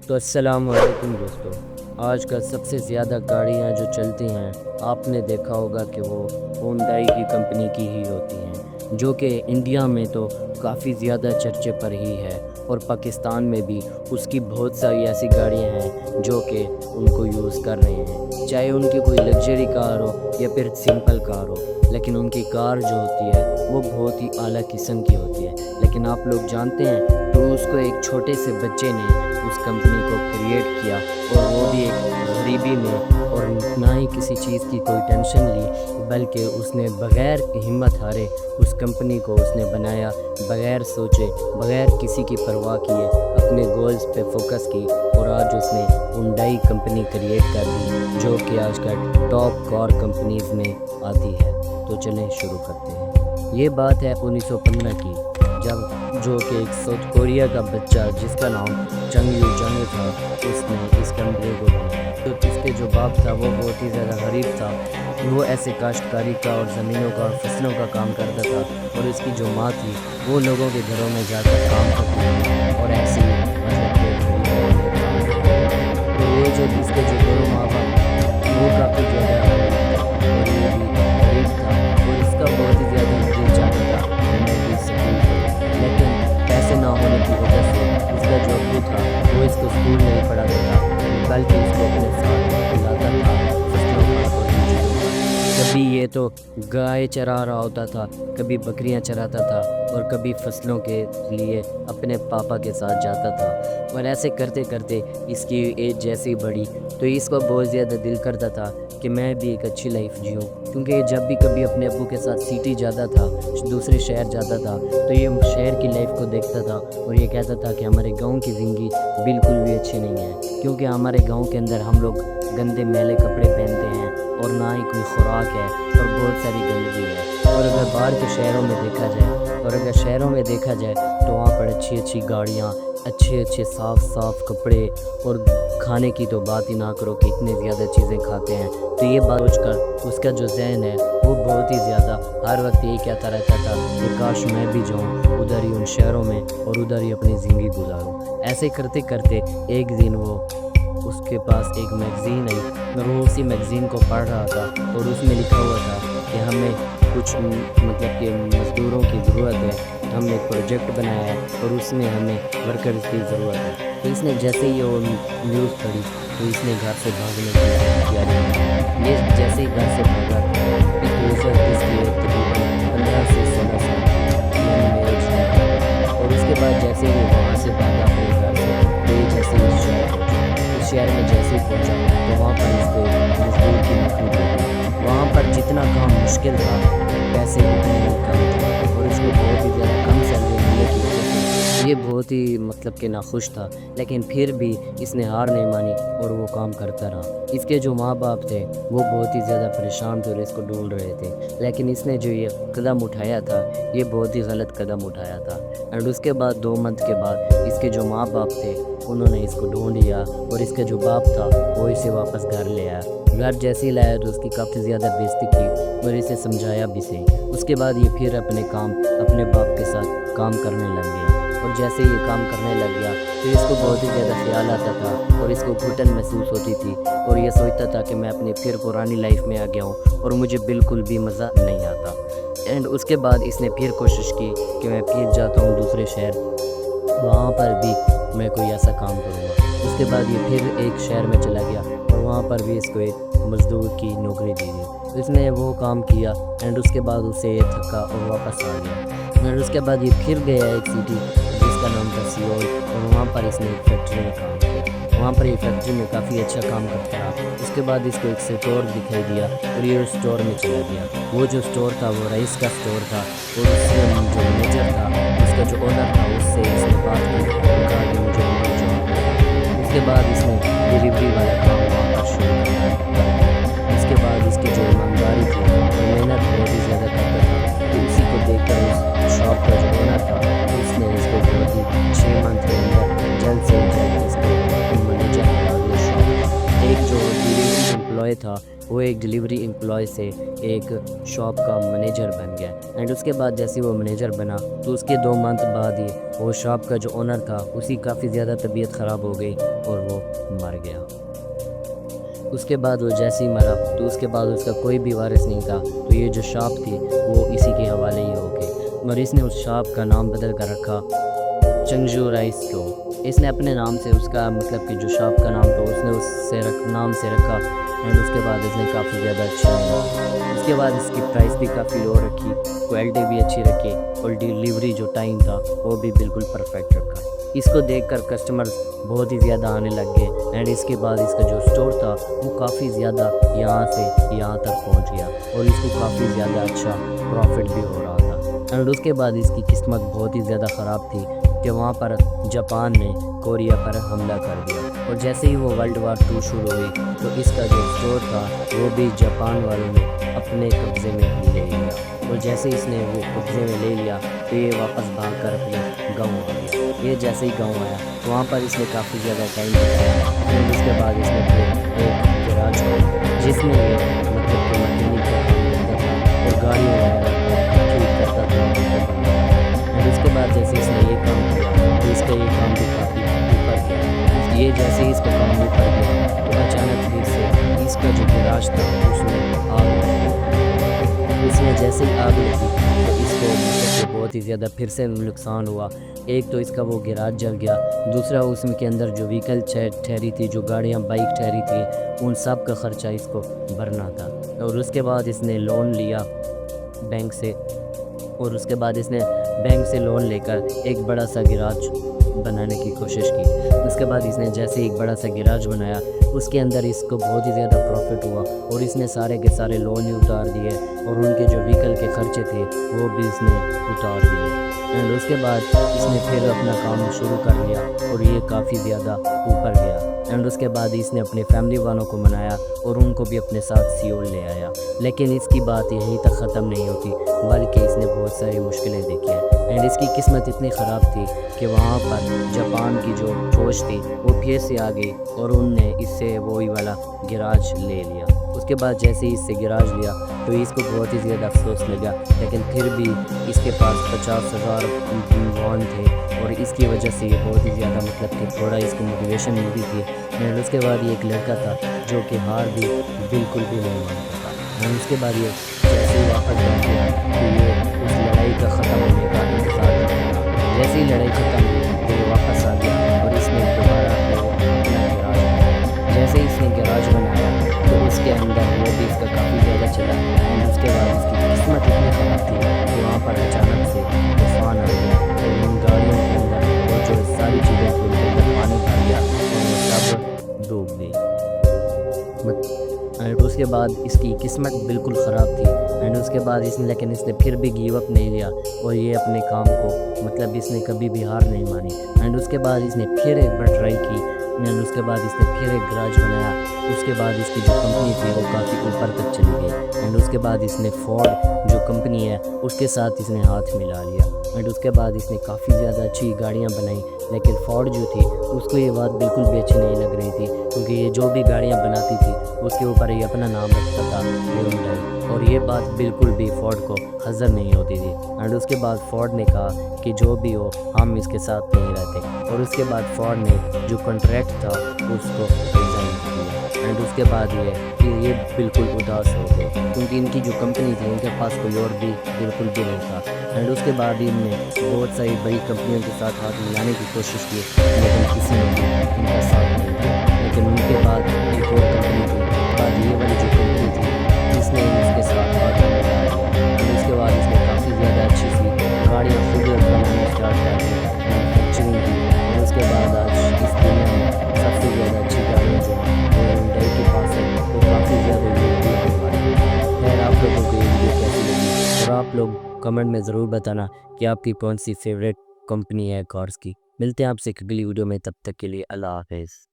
تو السلام علیکم دوستو، آج کل سب سے زیادہ گاڑیاں جو چلتی ہیں آپ نے دیکھا ہوگا کہ وہ ہونڈائی کی کمپنی کی ہی ہوتی ہیں، جو کہ انڈیا میں تو کافی زیادہ چرچے پر ہی ہے، اور پاکستان میں بھی اس کی بہت ساری ایسی گاڑیاں ہیں جو کہ ان کو یوز کر رہے ہیں، چاہے ان کی کوئی لگژری کار ہو یا پھر سمپل کار ہو، لیکن ان کی کار جو ہوتی ہے وہ بہت ہی اعلیٰ قسم کی ہوتی ہے۔ لیکن آپ لوگ جانتے ہیں تو اس کو ایک چھوٹے سے بچے نے اس کمپنی کو کریٹ کیا، اور وہ بھی ایک غریبی میں، اور نہ ہی کسی چیز کی کوئی ٹینشن لی، بلکہ اس نے بغیر ہمت ہارے اس کمپنی کو اس نے بنایا، بغیر سوچے، بغیر کسی کی پرواہ کیے اپنے گولز پہ فوکس کی، اور آج اس نے ہونڈائی کمپنی کریٹ کر دی جو کہ آج کل ٹاپ کار کمپنیز میں آتی ہے۔ تو چلیں شروع کرتے ہیں۔ یہ بات ہے 1915 کی، جب جو کہ ایک ساؤتھ کوریا کا بچہ جس کا نام چنگ یو چنگ تھا، اس نے اس کمپنی کو بنایا۔ تو اس کے جو باپ تھا وہ بہت ہی زیادہ غریب تھا، وہ ایسے کاشتکاری کا اور زمینوں کا اور فصلوں کا کام کرتا تھا، اور اس کی جو ماں تھی وہ لوگوں کے گھروں میں جا کر کام کرتی تھی، اور ایسے ہی مطلب کہ تو یہ جو اس کے جو دونوں ماں باپ وہ کافی زیادہ اور یہ بھی غریب تھا، اور اس کا بہت ہی زیادہ دل چاہتا تھا کہ میں بھی اسکول کروں، لیکن پیسے نہ ہونے کی وجہ سے اس کا جو ابو تھا وہ اس کو اسکول نہیں پڑھاتا تھا، بلکہ اس کو اپنے ساتھ لاتا تھا فصلوں پر، اور کبھی یہ تو گائے چرا رہا ہوتا تھا، کبھی بکریاں چراتا تھا، اور کبھی فصلوں کے لیے اپنے پاپا کے ساتھ جاتا تھا، اور ایسے کرتے کرتے اس کی ایج جیسی بڑھی تو اس کو بہت زیادہ دل کرتا تھا کہ میں بھی ایک اچھی لائف جیوں، کیونکہ یہ جب بھی کبھی اپنے ابو کے ساتھ سٹی جاتا تھا، دوسرے شہر جاتا تھا، تو یہ شہر کی لائف کو دیکھتا تھا اور یہ کہتا تھا کہ ہمارے گاؤں کی زندگی بالکل بھی اچھی نہیں ہے، کیونکہ ہمارے گاؤں کے اندر ہم لوگ گندے میلے کپڑے پہنتے ہیں، اور نہ ہی کوئی خوراک ہے، اور بہت ساری گندگی ہے۔ اور اگر باہر کے شہروں میں دیکھا جائے، تو وہاں پر اچھی اچھی گاڑیاں، اچھے صاف کپڑے، اور کھانے کی تو بات ہی نہ کرو کہ اتنے زیادہ چیزیں کھاتے ہیں۔ تو یہ بات سوچ کر اس کا جو ذہن ہے وہ بہت ہی زیادہ ہر وقت یہ کہتا رہتا تھا کہ کاش میں بھی جاؤں ادھر ہی ان شہروں میں، اور ادھر ہی اپنی زندگی گزاروں۔ ایسے کرتے کرتے ایک دن وہ اس کے پاس ایک میگزین آئی، اور وہ اسی میگزین کو پڑھ رہا تھا، اور اس میں لکھا ہوا تھا کہ ہمیں کچھ مطلب کہ مزدوروں کی ضرورت ہے، ہم نے ایک پروجیکٹ بنایا ہے اور اس میں ہمیں ورکرز کی ضرورت ہے۔ تو اس نے جیسے ہی وہ نیوز پڑھی تو اس نے گھر سے بھاگنے کی تیاری کی۔ یہ جیسے ہی گھر سے بھاگا تو اس کی تقریباً 15 سے 16 سال یعنی ایج ہے، اور اس کے بعد جیسے ہی وہ وہاں سے بھاگا اپنے گھر سے، تو یہ جیسے ہی اس شہر میں جیسے ہی پہنچا تو وہاں پر اس کو مزدور کی نوکری ملی۔ وہاں پر جتنا کام مشکل تھا پیسے اتنے ہی کم تھے، اور اس کو بہت ہی زیادہ کم سیلری ملنے کی وجہ سے یہ بہت ہی مطلب کہ ناخوش تھا، لیکن پھر بھی اس نے ہار نہیں مانی اور وہ کام کرتا رہا۔ اس کے جو ماں باپ تھے وہ بہت ہی زیادہ پریشان تھے اور اس کو ڈھونڈ رہے تھے، لیکن اس نے جو یہ قدم اٹھایا تھا یہ بہت ہی غلط قدم اٹھایا تھا۔ اینڈ اس کے بعد 2 منتھ کے بعد اس کے جو ماں باپ تھے انہوں نے اس کو ڈھونڈ لیا، اور اس کا جو باپ تھا وہ اسے واپس گھر لے آیا۔ گھر جیسے ہی لایا تو اس کی کافی زیادہ بےعزتی کی، اور اسے سمجھایا بھی صحیح۔ اس کے بعد یہ پھر اپنے باپ کے ساتھ کام کرنے لگ گیا، اور جیسے یہ کام کرنے لگ گیا تو اس کو بہت ہی زیادہ خیال آتا تھا، اور اس کو گھٹن محسوس ہوتی تھی، اور یہ سوچتا تھا کہ میں اپنی پھر پرانی لائف میں آ گیا ہوں اور مجھے بالکل بھی مزہ نہیں آتا۔ اینڈ اس کے بعد اس نے پھر کوشش کی کہ میں پھر جاتا ہوں دوسرے شہر، وہاں پر بھی میں کوئی ایسا کام کروں گا۔ اس کے بعد یہ پھر ایک شہر میں چلا گیا، اور وہاں پر بھی اس کو ایک مزدور کی نوکری دی گئی۔ اس نے وہ کام کیا، اینڈ اس کے بعد اسے یہ تھکا اور واپس آ گیا۔ اینڈ اس کے بعد یہ پھر گیا ایک سٹی جس کا نام تھا سیول، اور وہاں پر اس نے ایک فیکٹری میں کام کیا۔ وہاں پر یہ فیکٹری میں کافی اچھا کام کرتا رہا۔ اس کے بعد اس کو ایک اسٹور دکھائی دیا، اور یہ اس اسٹور میں چلا گیا۔ وہ جو اسٹور تھا وہ رئیس کا اسٹور تھا، اور اس سے جو مینیجر تھا، اس کا جو اونر تھا، اس سے اس نے بات کی اور کہا کہ مجھے وہاں جاب ہے۔ اس کے بعد اس نے ڈلیوری والا کام وہاں پر شروع کیا۔ اس کے بعد اس کی جو ایمانداری تھی، وہ محنت بہت ہی زیادہ کرتا تھا، تو اسی کو دیکھ کر اس شاپ کا جو اونر تھا اس نے اس کو بہت ہی 6 منتھ کے اندر جلد سے جلد اس کو مینیجر بنا دیا شاپ۔ ایک جو ڈلیوری امپلائی تھا وہ ایک ڈیلیوری امپلائی سے ایک شاپ کا منیجر بن گیا، اینڈ اس کے بعد جیسے وہ منیجر بنا تو اس کے 2 منتھ بعد ہی وہ شاپ کا جو اونر تھا اسی کافی زیادہ طبیعت خراب ہو گئی اور وہ مر گیا۔ اس کے بعد وہ جیسے ہی مرا تو اس کے بعد اس کا کوئی بھی وارث نہیں تھا، تو یہ جو شاپ تھی وہ اسی کے حوالے ہی ہو گئی، اور اس نے اس شاپ کا نام بدل کر رکھا چنگزو رائس اسٹور۔ اس نے اپنے نام سے اس کا مطلب کہ جو شاپ کا نام تھا اس نے نام سے رکھا، اینڈ اس کے بعد اس نے کافی زیادہ اچھا ملا۔ اس کے بعد اس کی پرائس بھی کافی لو رکھی، کوالٹی بھی اچھی رکھی، اور ڈیلیوری جو ٹائم تھا وہ بھی بالکل پرفیکٹ رکھا۔ اس کو دیکھ کر کسٹمر بہت ہی زیادہ آنے لگ گئے، اینڈ اس کے بعد اس کا جو اسٹور تھا وہ کافی زیادہ یہاں سے یہاں تک پہنچ گیا، اور اس کو کافی زیادہ اچھا پروفٹ بھی ہو رہا تھا۔ اینڈ اس کے بعد اس کی قسمت بہت ہی زیادہ خراب تھی کہ وہاں پر جاپان نے کوریا پر حملہ کر دیا، اور جیسے ہی وہ ورلڈ وار 2 شروع ہوئی تو اس کا جو اسٹور تھا وہ بھی جاپان والوں نے اپنے قبضے میں لے لیا، اور جیسے اس نے وہ قبضے میں لے لیا تو یہ واپس بھاگ کر اپنے گاؤں آ گیا۔ یہ جیسے ہی گاؤں آیا تو وہاں پر اس نے کافی زیادہ ٹائم بتایا، پھر اس کے بعد اس نے پھر ایک گراج کھولا جس میں یہ مطلب کہ مکینک کا کام کرتا تھا اور گاڑیوں وغیرہ کو ٹھیک کرتا تھا، اور اس کے بعد جیسے اس نے یہ کام کیا تو اس کا یہ کام بھی کافی اوپر گیا۔ یہ جیسے ہی اس کا کام اوپر گیا تو اچانک پھر سے اس کا جو گراج تھا اس میں آگ لگی۔ اس میں جیسے ہی آگ لگی تو اس کو بہت ہی زیادہ پھر سے نقصان ہوا۔ ایک تو اس کا وہ گراج جل گیا، دوسرا اس کے اندر جو وہیکل ٹھہری تھی، جو گاڑیاں بائک ٹھہری تھی، ان سب کا خرچہ اس کو بھرنا تھا، اور اس کے بعد اس نے لون لیا بینک سے، اور اس کے بعد اس نے بینک سے لون لے کر ایک بڑا سا گراج بنانے کی کوشش کی۔ اس کے بعد اس نے جیسے ایک بڑا سا گراج بنایا اس کے اندر اس کو بہت ہی زیادہ پروفٹ ہوا، اور اس نے سارے کے سارے لون ہی اتار دیے، اور ان کے جو وہیکل کے خرچے تھے وہ بھی اس نے اتار دیے، اینڈ اس کے بعد اس نے پھر اپنا کام شروع کر لیا اور یہ کافی زیادہ اوپر گیا، اینڈ اس کے بعد اس نے اپنے فیملی والوں کو منایا اور ان کو بھی اپنے ساتھ سیول لے آیا۔ لیکن اس کی بات یہیں تک ختم نہیں ہوتی، بلکہ اس نے بہت ساری مشکلیں دیکھی ہیں، اینڈ اس کی قسمت اتنی خراب تھی کہ وہاں پر جاپان کی جو فوج تھی وہ پھر سے آ گئی اور ان نے اس سے وہی والا گراج لے لیا۔ اس کے بعد جیسے ہی اس سے گراج لیا تو اس کو بہت ہی زیادہ افسوس لگا، لیکن پھر بھی اس کے پاس 50,000 وون تھے، اور اس کی وجہ سے یہ بہت ہی زیادہ مطلب کہ تھوڑا اس کو موٹیویشن ملتی تھی، اینڈ اس کے بعد یہ ایک لڑکا تھا جو کہ ہار بھی بالکل بھی نہیں مانتا تھا، اینڈ اس کے بعد یہ جیسے ہی واپس بیٹھ گیا تو یہ اس لڑائی کا ختم ہونے کا انتظار کرتا تھا۔ جیسے ہی لڑائی ختم ہوئی تو یہ واپس آ گیا اور اس نے دوبارہ اپنا گراج بنایا۔ جیسے ہی اس نے گراج بنایا تو اس کے اندر وہ بھی اس کا کافی زیادہ چلا، اینڈ اس کے بعد اس کی قسمت اتنی خراب تھی کہ وہاں پر اچانک سے طوفان آ گیا اور ان گاڑیوں کے اندر اور جو ساری چیزیں تھیں ان کے اندر پانی بھر گیا اور وہ سب ڈوب گئی، اینڈ اس کے بعد اس کی قسمت بالکل خراب تھی، اینڈ اس کے بعد لیکن اس نے پھر بھی گیو اپ نہیں لیا اور یہ اپنے کام کو مطلب اس نے کبھی بھی ہار نہیں مانی، اینڈ اس کے بعد اس نے پھر ایک بار ٹرائی کی، اینڈ اس کے بعد اس نے پھر ایک گراج بنایا۔ اس کے بعد اس کی جو کمپنی تھی وہ کافی اوپر تک چلی گئی، اینڈ اس کے بعد اس نے فورڈ جو کمپنی ہے اس کے ساتھ اس نے ہاتھ ملا لیا، اینڈ اس کے بعد اس نے کافی زیادہ اچھی گاڑیاں بنائیں، لیکن فورڈ جو تھی اس کو یہ بات بالکل بھی اچھی نہیں لگ رہی تھی، کیونکہ یہ جو بھی گاڑیاں بناتی تھی اس کے اوپر یہ اپنا نام رکھتا تھا ہیونڈائی، اور یہ بات بالکل بھی فورڈ کو حاضر نہیں ہوتی تھی، اینڈ اس کے بعد فورڈ نے کہا کہ جو بھی ہو ہم اس کے ساتھ نہیں رہتے، اور اس کے بعد فورڈ نے جو کنٹریکٹ تھا اس کو ریزائن کر دیا، اینڈ اس کے بعد یہ بالکل اداس ہو گئے، کیونکہ ان کی جو کمپنی تھی ان کے پاس کوئی اور بھی بالکل بھی نہیں تھا، اینڈ اس کے بعد ان نے بہت ساری بڑی کمپنیوں کے ساتھ ہاتھ ملانے کی کوشش کی، لیکن کسی نے بھی ان کا ساتھ نہیں دیا، لیکن ان کے بعد ایک اور کمپنی تھی، بعد یہ والی جو کمپنی تھی جس نے اس کے ساتھ ہاتھ ملا لیا، اور اس کے بعد اس نے کافی زیادہ اچھی سی گاڑیاں خود بنانا اسٹارٹ کر دی، مینوفیکچرنگ کی، اور اس کے بعد آج اس دنیا میں سب سے زیادہ اچھی گاڑیاں جو ہیں وہ ہیونڈائی کے پاس ہے، وہ کافی زیادہ یونیک ہونے والی ہے۔ خیر آپ لوگوں کو یہ ویڈیو کیسی لگی، اور آپ لوگ کمنٹ میں ضرور بتانا کہ آپ کی کون سی فیوریٹ کمپنی ہے کارز کی۔ ملتے ہیں آپ سے اگلی ویڈیو میں، تب تک کے لیے اللہ حافظ۔